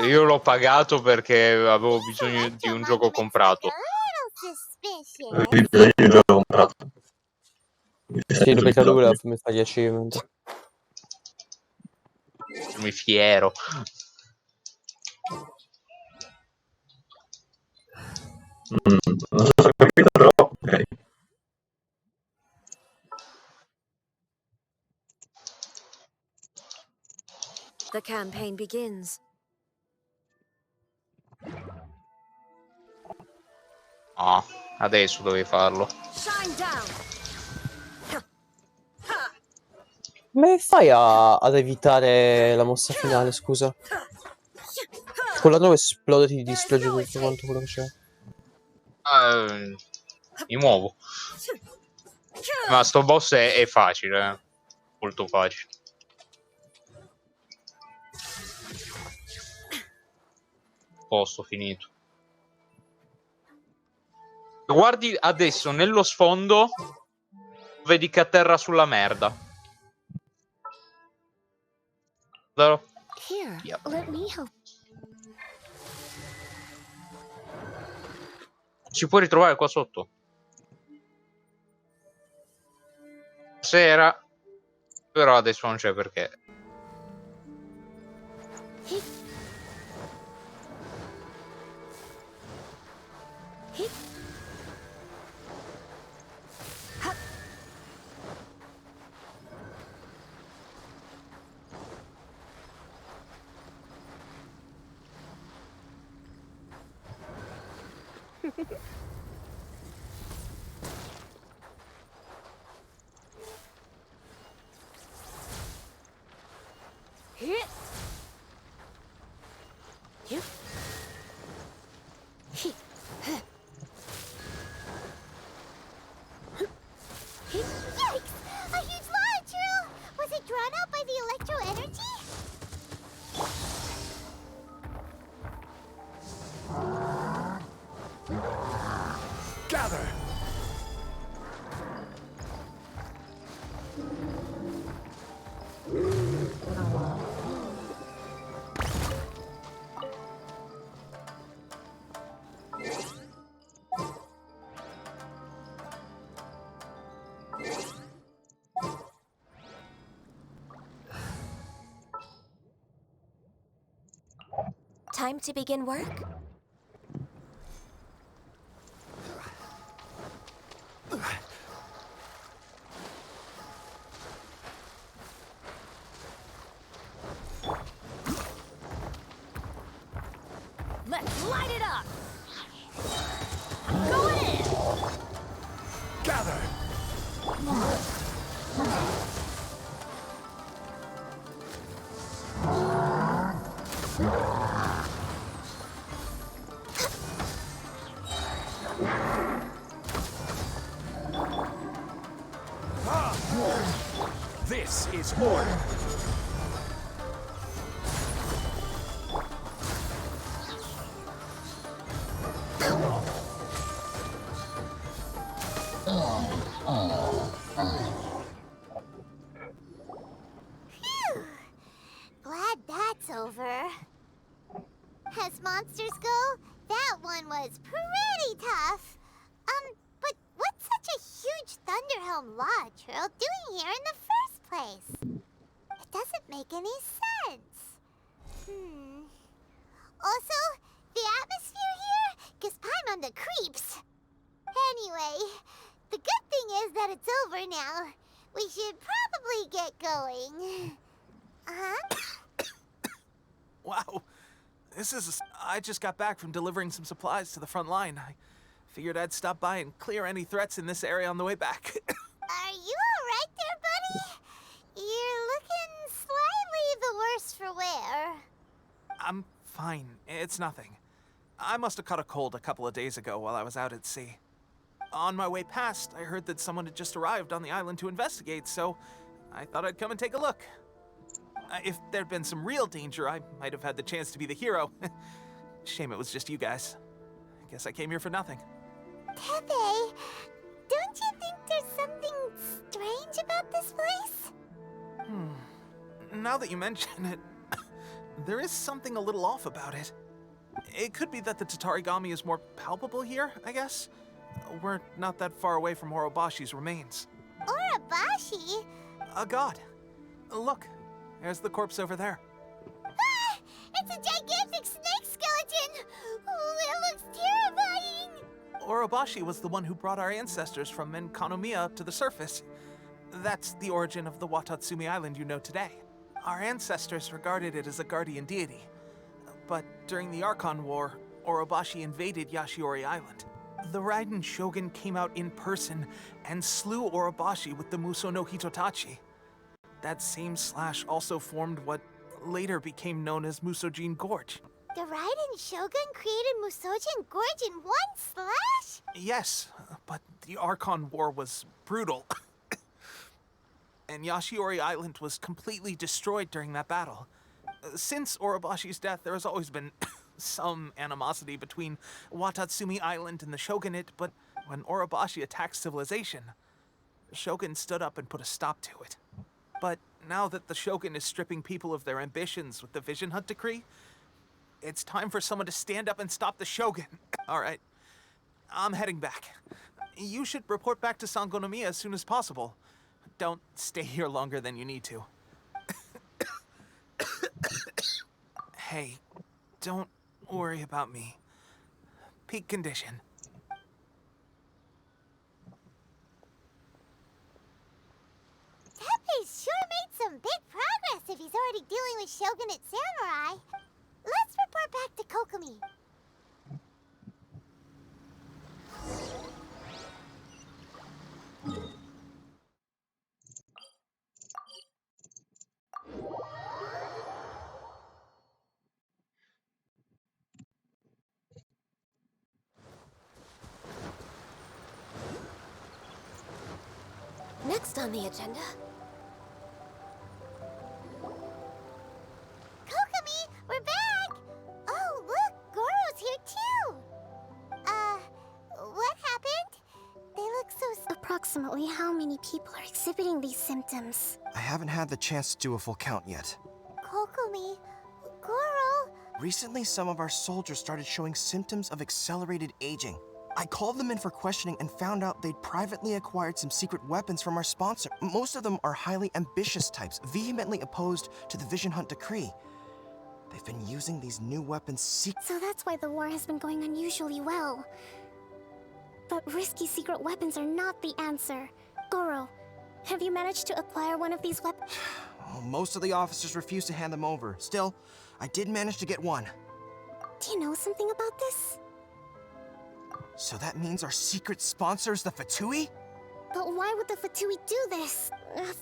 Io l'ho pagato perché avevo bisogno di un gioco comprato. Sì, perché lui voleva farmi fare gli achievement. Sono fiero. Non so se ho capito, però ok. The campaign begins. Ah, adesso dovevi farlo. Shine down. Come fai ad evitare la mossa finale, scusa? Quella dove esplode ti distrugge tutto quanto quello che c'è. Mi muovo. Ma sto boss è facile, eh. Molto facile. Posto finito. Guardi adesso nello sfondo, vedi che atterra sulla merda. Here, let me help. Si può ritrovare qua sotto. Sera, però adesso non c'è perché. Yikes! A huge launcher! Was it drawn out by the electro energy? Gather! Time to begin work? Let's light it up! Going in! Gather! This is order. Phew! Glad that's over. As monsters go, that one was pretty tough. But what's such a huge Thunderhelm Law Trail doing here in the first place? It doesn't make any sense. Also, the atmosphere here gives Paimon the creeps. Anyway, the good thing is that it's over now. We should probably get going. Wow. I just got back from delivering some supplies to the front line. I figured I'd stop by and clear any threats in this area on the way back. Are you alright there, buddy? You're looking slightly the worse for wear. I'm fine. It's nothing. I must have caught a cold a couple of days ago while I was out at sea. On my way past, I heard that someone had just arrived on the island to investigate, so I thought I'd come and take a look. If there'd been some real danger, I might have had the chance to be the hero. Shame it was just you guys. I guess I came here for nothing. TEPPEI, don't you think there's something strange about this place? now that you mention it, there is something a little off about it. It could be that the Tatarigami is more palpable here, I guess. We're not that far away from Orobashi's remains. Orobashi? A god. Look, there's the corpse over there. Ah! It's a gigantic snake skeleton! Oh, it looks terrifying! Orobashi was the one who brought our ancestors from Enkanomiya to the surface. That's the origin of the Watatsumi Island you know today. Our ancestors regarded it as a guardian deity. But during the Archon War, Orobashi invaded Yashiori Island. The Raiden Shogun came out in person and slew Orobashi with the Muso no Hitotachi. That same slash also formed what later became known as Musojin Gorge. The Raiden Shogun created Musojin Gorge in one slash? Yes, but the Archon War was brutal. And Yashiori Island was completely destroyed during that battle. Since Orobashi's death, there has always been some animosity between Watatsumi Island and the Shogunate, but when Orobashi attacked civilization, the Shogun stood up and put a stop to it. But now that the Shogun is stripping people of their ambitions with the Vision Hunt Decree, it's time for someone to stand up and stop the Shogun. All right, I'm heading back. You should report back to Sangonomiya as soon as possible. Don't stay here longer than you need to. Hey, don't worry about me. Peak condition. Teppei's sure made some big progress if he's already dealing with Shogunate samurai. Let's report back to Kokomi. Next on the agenda. Kokomi, we're back! Oh, look, Goro's here too! What happened? They look so... Approximately how many people are exhibiting these symptoms? I haven't had the chance to do a full count yet. Kokomi, Goro... Recently, some of our soldiers started showing symptoms of accelerated aging. I called them in for questioning and found out they'd privately acquired some secret weapons from our sponsor. Most of them are highly ambitious types, vehemently opposed to the Vision Hunt Decree. They've been using these new weapons So that's why the war has been going unusually well. But risky secret weapons are not the answer. Goro, have you managed to acquire one of these weapons? Well, most of the officers refuse to hand them over. Still, I did manage to get one. Do you know something about this? So that means our secret sponsor is the Fatui? But why would the Fatui do this?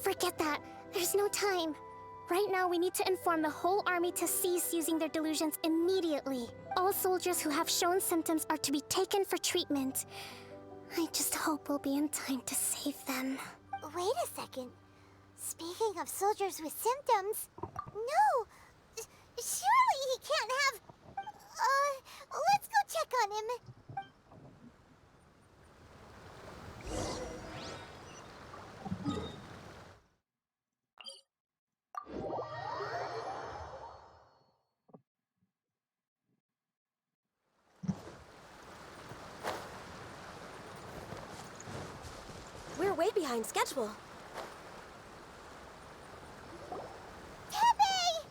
Forget that. There's no time. Right now, we need to inform the whole army to cease using their delusions immediately. All soldiers who have shown symptoms are to be taken for treatment. I just hope we'll be in time to save them. Wait a second. Speaking of soldiers with symptoms... No! Surely he can't have... let's go check on him. We're way behind schedule. Teppei!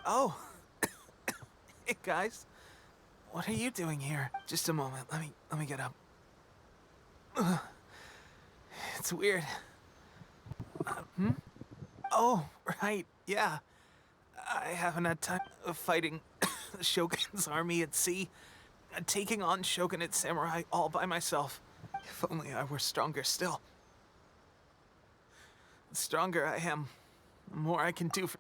Oh. Hey, guys. What are you doing here? Just a moment. Let me get up. Ugh. It's weird. Oh, right. Yeah. I haven't had time of fighting the Shogun's army at sea. Taking on Shogunate samurai all by myself. If only I were stronger still. The stronger I am, the more I can do for...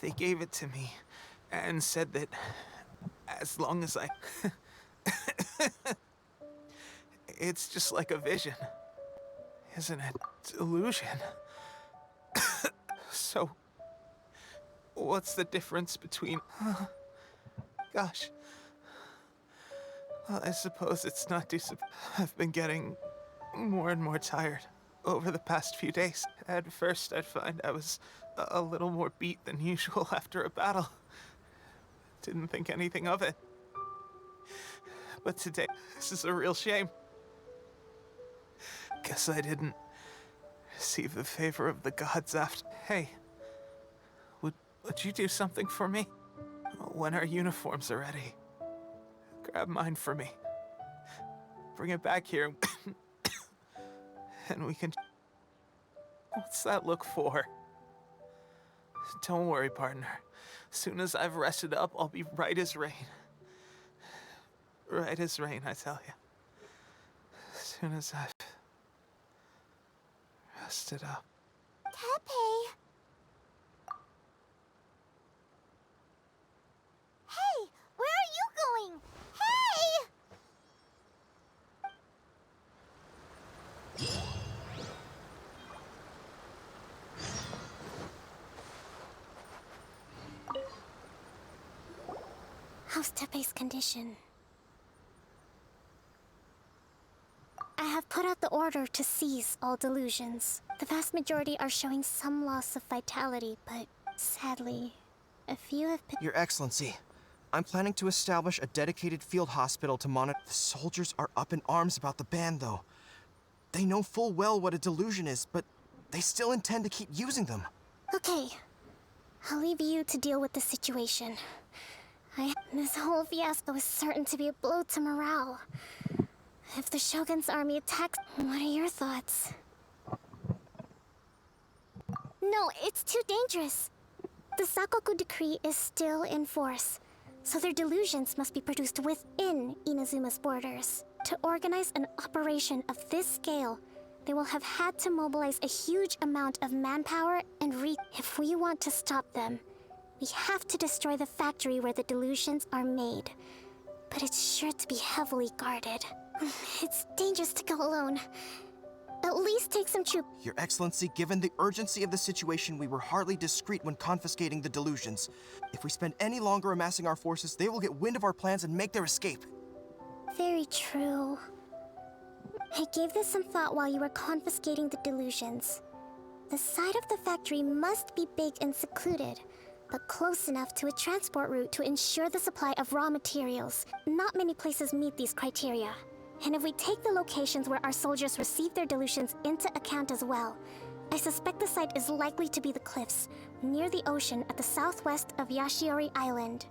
They gave it to me and said that as long as I... It's just like a vision, isn't it? Delusion. So, what's the difference between... Gosh. Well, I suppose it's not too... I've been getting more and more tired. over the past few days. At first, I'd find I was a little more beat than usual after a battle. Didn't think anything of it. But today, this is a real shame. Guess I didn't receive the favor of the gods after. Hey, would you do something for me? When our uniforms are ready, grab mine for me. Bring it back here, and we can... What's that look for? Don't worry, partner. As soon as I've rested up, I'll be right as rain. Right as rain, I tell you. As soon as I've rested up. Teppei! Hey! Where are you going? Hey! How's Teppei's condition? I have put out the order to seize all delusions. The vast majority are showing some loss of vitality, but sadly, a few have been... Your Excellency, I'm planning to establish a dedicated field hospital to monitor. The soldiers are up in arms about the ban, though. They know full well what a delusion is, but they still intend to keep using them. Okay, I'll leave you to deal with the situation. This whole fiasco is certain to be a blow to morale. If the Shogun's army attacks, what are your thoughts? No, it's too dangerous. The Sakoku decree is still in force, so their delusions must be produced within Inazuma's borders. To organize an operation of this scale, they will have had to mobilize a huge amount of manpower and If we want to stop them, we have to destroy the factory where the delusions are made. But it's sure to be heavily guarded. It's dangerous to go alone. At least take some troops. Your Excellency, given the urgency of the situation, we were hardly discreet when confiscating the delusions. If we spend any longer amassing our forces, they will get wind of our plans and make their escape. Very true. I gave this some thought while you were confiscating the delusions. The side of the factory must be big and secluded, but close enough to a transport route to ensure the supply of raw materials. Not many places meet these criteria. And if we take the locations where our soldiers receive their delusions into account as well, I suspect the site is likely to be the cliffs, near the ocean at the southwest of Yashiori Island.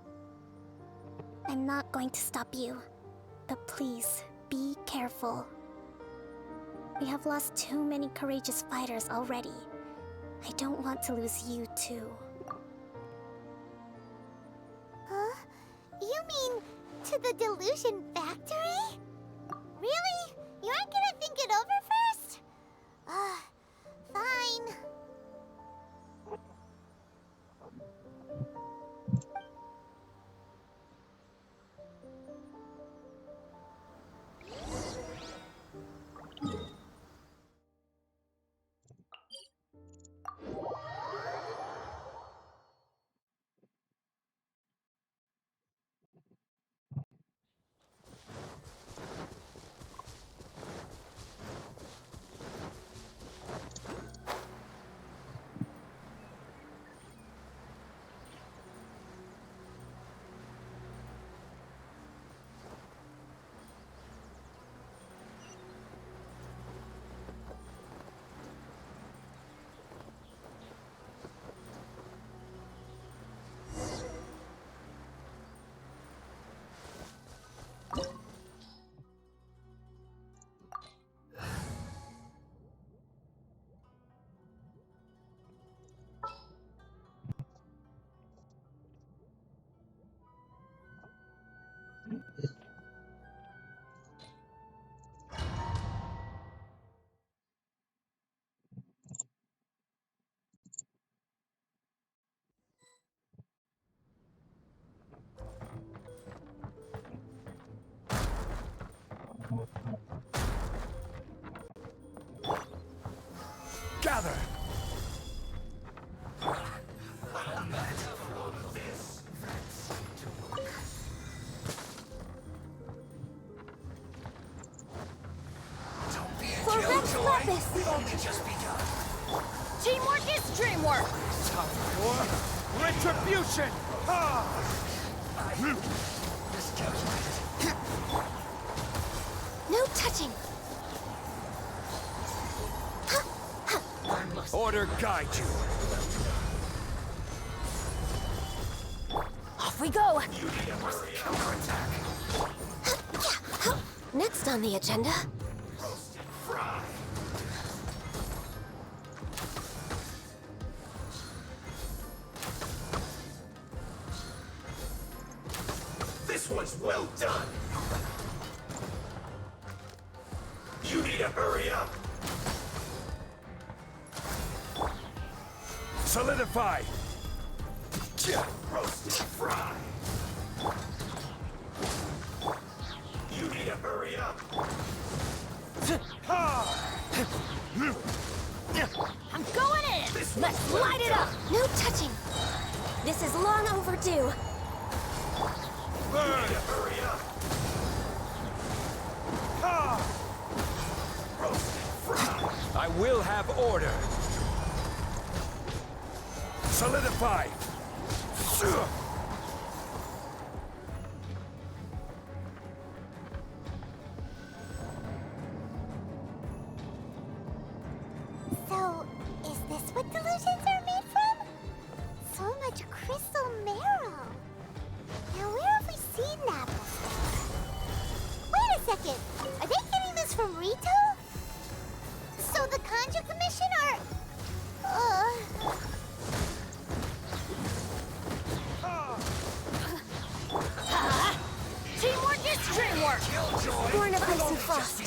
I'm not going to stop you, but please, be careful. We have lost too many courageous fighters already. I don't want to lose you too. Huh? You mean to the delusion factory? Really? You aren't gonna think it over first? Fine. Gather! We're ready! Let's flip this. Teamwork is dreamwork. Time for retribution. No touching. Order guide you. Off we go. Next on the agenda. This one's well done. You need to hurry up. Solidify. Roasted fry. You need to hurry up. I'm going in. Let's light it up. No touching. This is long overdue. You need to hurry up. Roasted fry. I will have order. Solidify. So, is this what delusions are made from? So much crystal marrow. Now, where have we seen that before? Wait a second. Are they getting this from Rito? So the Kanji Commission are... Teamwork is dreamwork. Born of ice and frost.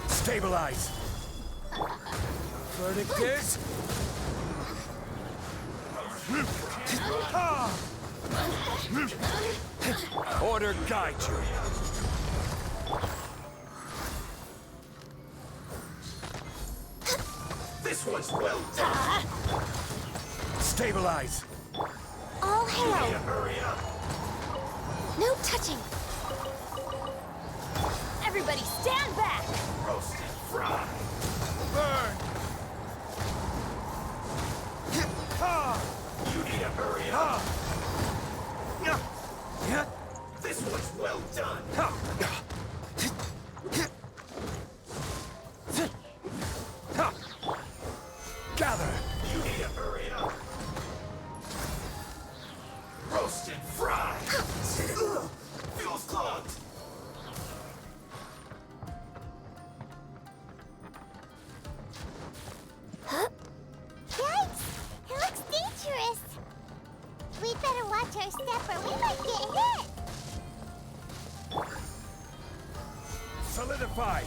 Stabilize. Verdict is... Order guide you. This one's well done. Stabilize. All You need to hail. hurry up. No touching. Everybody stand back. Roasted fry. Burn. You need to hurry up. This one's well done. Gather. You need to hurry up. Roasted fry. Fuel's clogged. Yikes! It looks dangerous. We'd better watch our step or we might get hit. Solidify.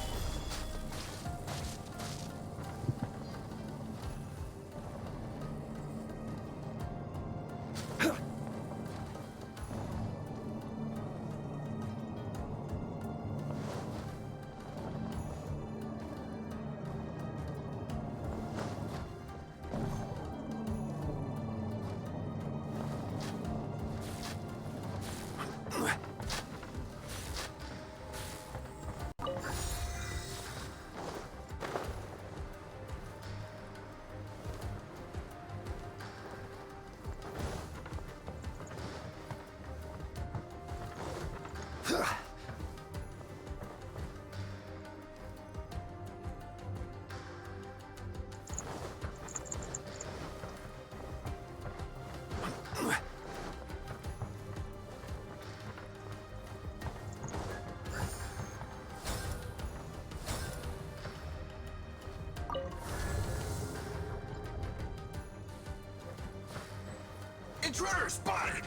Intruder spotted!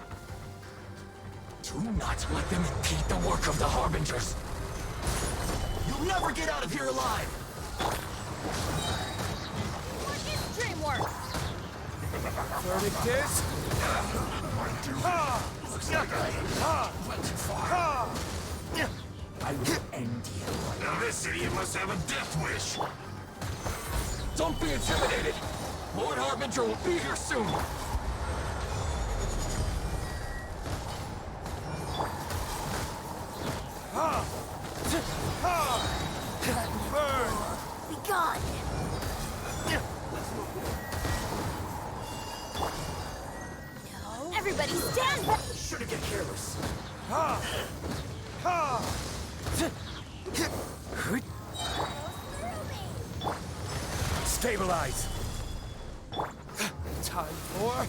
Do not let them impede the work of the Harbingers. You'll never get out of here alive. Teamwork is dreamwork. Verdict is... Went too far. I will end you. Now this idiot must have a death wish. Don't be intimidated. Lord Harbinger will be here soon. Be gone! No. Everybody stand back! Shouldn't get careless. Stabilize. Time for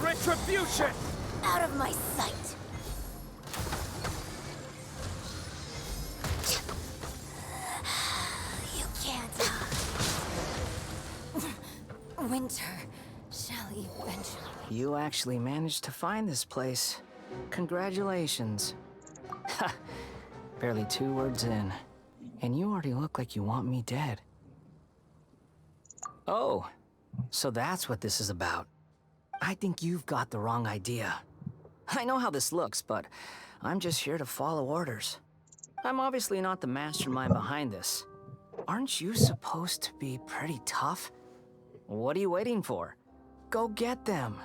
retribution! Out of my sight! You can't. Winter shall eventually. You actually managed to find this place. Congratulations. Ha! Barely 2 words in, and you already look like you want me dead. Oh, so that's what this is about. I think you've got the wrong idea. I know how this looks, but I'm just here to follow orders. I'm obviously not the mastermind behind this. Aren't you supposed to be pretty tough? What are you waiting for? Go get them.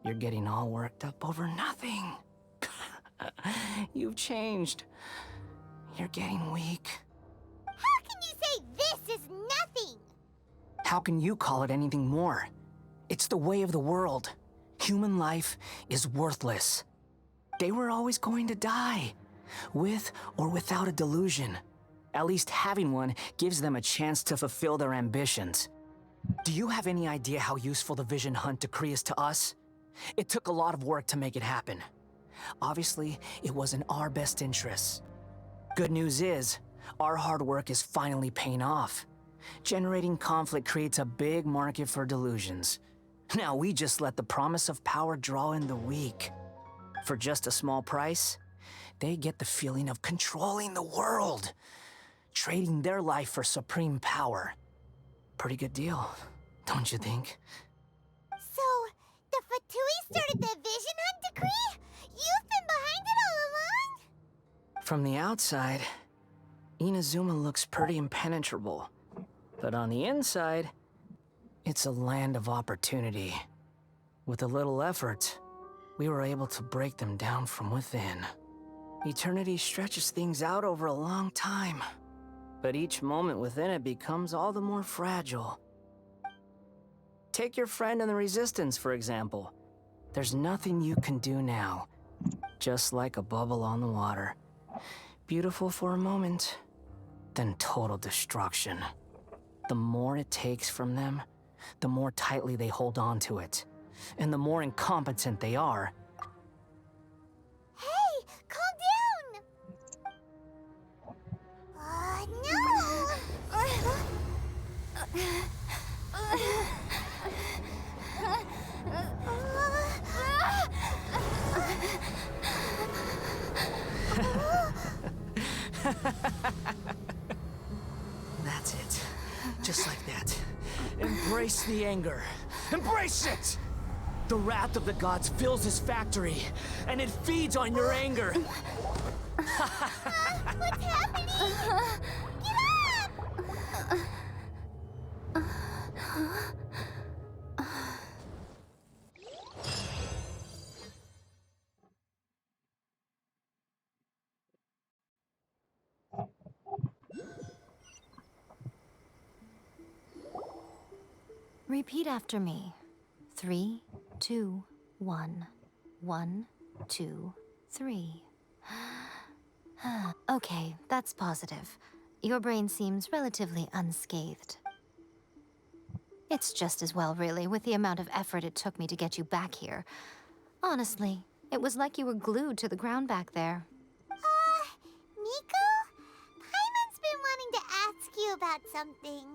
You're getting all worked up over nothing. You've changed. You're getting weak. How can you say this is nothing? How can you call it anything more? It's the way of the world. Human life is worthless. They were always going to die, with or without a delusion. At least having one gives them a chance to fulfill their ambitions. Do you have any idea how useful the Vision Hunt decree is to us? It took a lot of work to make it happen. Obviously, it was in our best interests. Good news is, our hard work is finally paying off. Generating conflict creates a big market for delusions. Now we just let the promise of power draw in the weak. For just a small price, they get the feeling of controlling the world, trading their life for supreme power. Pretty good deal, don't you think? So, the Fatui started the Vision Hunt decree? You've been behind it all along? From the outside, Inazuma looks pretty impenetrable. But on the inside, it's a land of opportunity. With a little effort, we were able to break them down from within. Eternity stretches things out over a long time, but each moment within it becomes all the more fragile. Take your friend in the Resistance, for example. There's nothing you can do now, just like a bubble on the water. Beautiful for a moment, then total destruction. The more it takes from them, the more tightly they hold on to it. And the more incompetent they are. Hey, calm down! That's it. Just like that. Embrace the anger. Embrace it! The wrath of the gods fills this factory, and it feeds on your anger. What's happening? Get up! Repeat after me. 3, 2, 1. 1, 2, 3. Okay, that's positive. Your brain seems relatively unscathed. It's just as well, really, with the amount of effort it took me to get you back here. Honestly, it was like you were glued to the ground back there. Nico? Paimon's been wanting to ask you about something.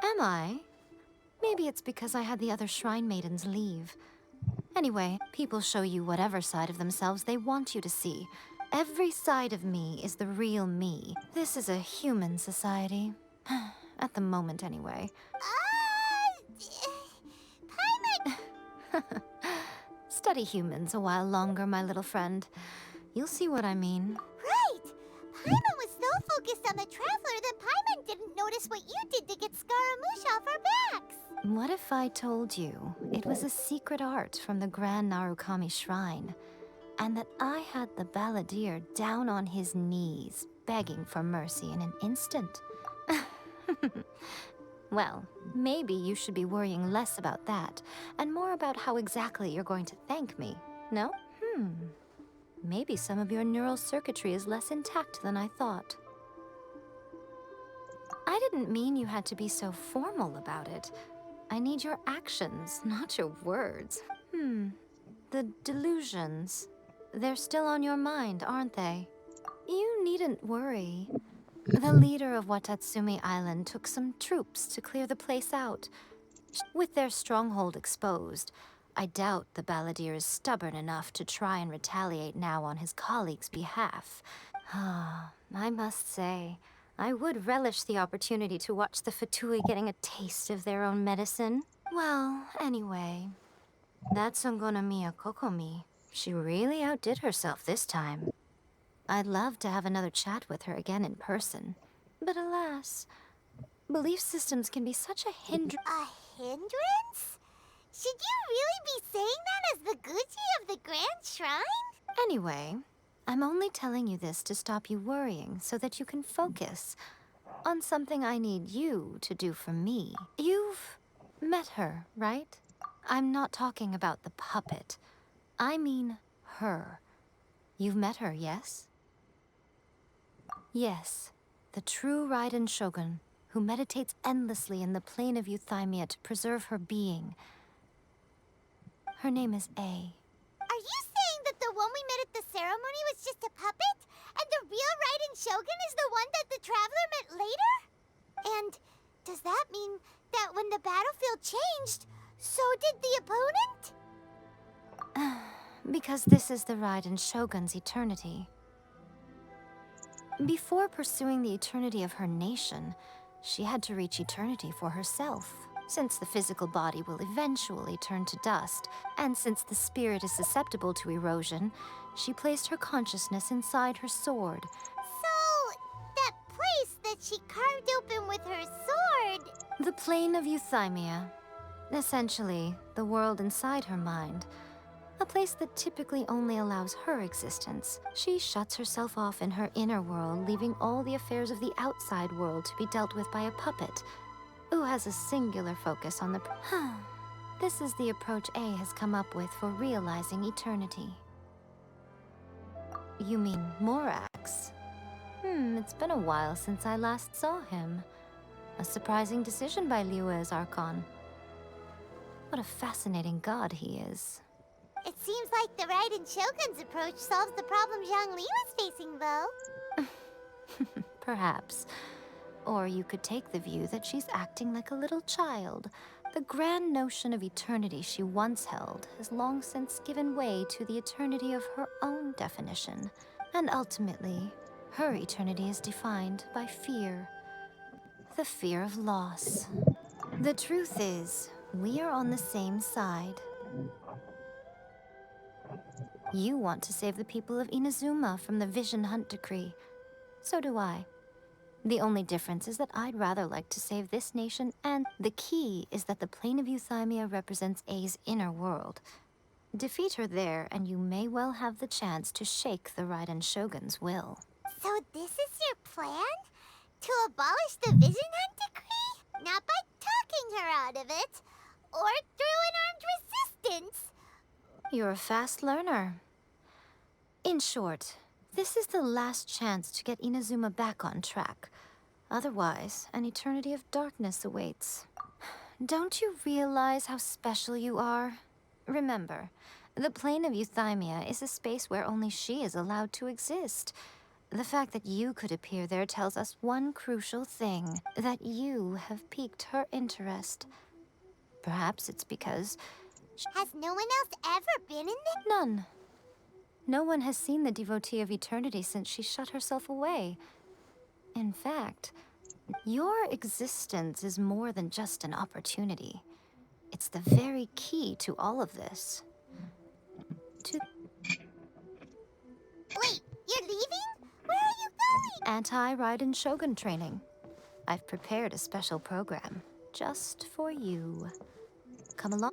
Am I? Maybe it's because I had the other Shrine Maidens leave. Anyway, people show you whatever side of themselves they want you to see. Every side of me is the real me. This is a human society. At the moment, anyway. Paimon! Study humans a while longer, my little friend. You'll see what I mean. Right! Paimon was so focused on the Traveler that Paimon didn't notice what you did to get Scaramouche off our backs. What if I told you it was a secret art from the Grand Narukami Shrine? and that I had the balladeer down on his knees, begging for mercy in an instant. Well, maybe you should be worrying less about that, and more about how exactly you're going to thank me, no? Maybe some of your neural circuitry is less intact than I thought. I didn't mean you had to be so formal about it. I need your actions, not your words. The delusions. They're still on your mind, aren't they? You needn't worry. The leader of Watatsumi Island took some troops to clear the place out. With their stronghold exposed, I doubt the balladeer is stubborn enough to try and retaliate now on his colleagues' behalf. I must say, I would relish the opportunity to watch the Fatui getting a taste of their own medicine. Well, anyway, that's Songonomiya Kokomi. She really outdid herself this time. I'd love to have another chat with her again in person. But alas, belief systems can be such a hindrance. A hindrance? Should you really be saying that as the Gucci of the Grand Shrine? Anyway, I'm only telling you this to stop you worrying so that you can focus on something I need you to do for me. You've met her, right? I'm not talking about the puppet. I mean her. You've met her, yes? Yes, the true Raiden Shogun, who meditates endlessly in the plane of Euthymia to preserve her being. Her name is A. Are you saying that the one we met at the ceremony was just a puppet? And the real Raiden Shogun is the one that the Traveler met later? And does that mean that when the battlefield changed, so did the opponent? Because this is the Raiden Shogun's eternity. Before pursuing the eternity of her nation, she had to reach eternity for herself. Since the physical body will eventually turn to dust, and since the spirit is susceptible to erosion, she placed her consciousness inside her sword. So, that place that she carved open with her sword... The plane of Euthymia. Essentially, the world inside her mind. A place that typically only allows her existence. She shuts herself off in her inner world, leaving all the affairs of the outside world to be dealt with by a puppet, who has a singular focus on the... This is the approach A has come up with for realizing eternity. You mean Morax? It's been a while since I last saw him. A surprising decision by Liyue's Archon. What a fascinating god he is. It seems like the Raiden Shogun's approach solves the problem Zhongli was facing, though. Perhaps. Or you could take the view that she's acting like a little child. The grand notion of eternity she once held has long since given way to the eternity of her own definition. And ultimately, her eternity is defined by fear. The fear of loss. The truth is, we are on the same side. You want to save the people of Inazuma from the Vision Hunt decree. So do I. The only difference is that I'd rather like to save this nation, and the key is that the plane of Euthymia represents A's inner world. Defeat her there, and you may well have the chance to shake the Raiden Shogun's will. So this is your plan? To abolish the Vision Hunt decree? Not by talking her out of it, or through an armed resistance. You're a fast learner. In short, this is the last chance to get Inazuma back on track. Otherwise, an eternity of darkness awaits. Don't you realize how special you are? Remember, the plane of Euthymia is a space where only she is allowed to exist. The fact that you could appear there tells us one crucial thing, that you have piqued her interest. Perhaps it's because... Has no one else ever been in there? None. No one has seen the devotee of eternity since she shut herself away. In fact, your existence is more than just an opportunity. It's the very key to all of this. Wait, you're leaving? Where are you going? Anti-Raiden Shogun training. I've prepared a special program just for you. Come along.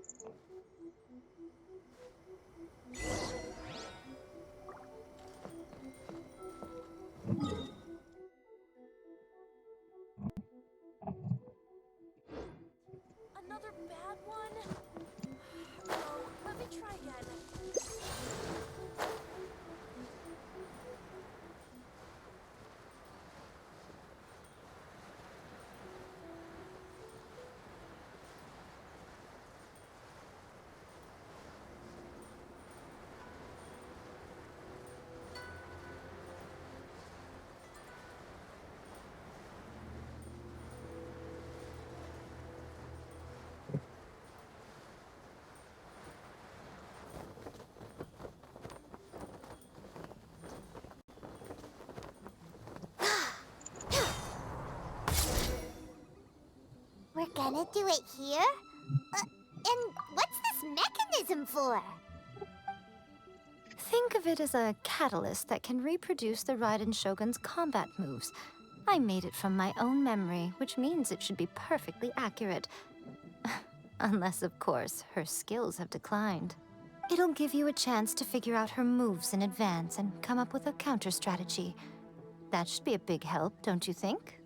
gonna do it here? And what's this mechanism for? Think of it as a catalyst that can reproduce the Raiden Shogun's combat moves. I made it from my own memory, which means it should be perfectly accurate. Unless, of course, her skills have declined. It'll give you a chance to figure out her moves in advance and come up with a counter strategy. That should be a big help, don't you think?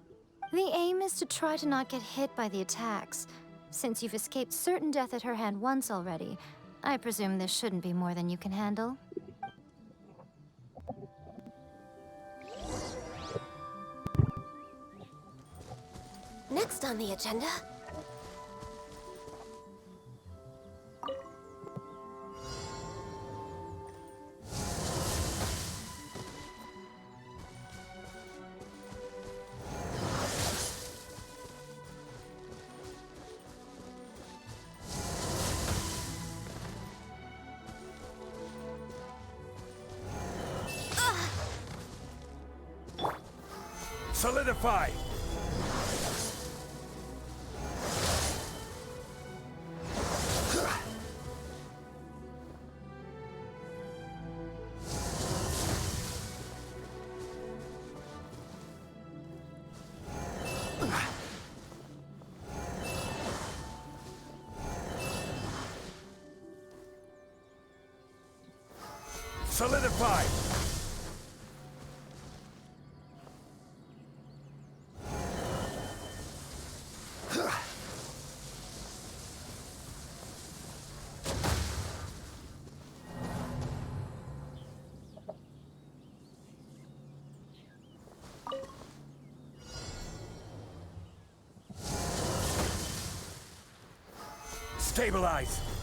The aim is to try to not get hit by the attacks. Since you've escaped certain death at her hand once already, I presume this shouldn't be more than you can handle. Next on the agenda. Solidify! Solidify! Stabilize!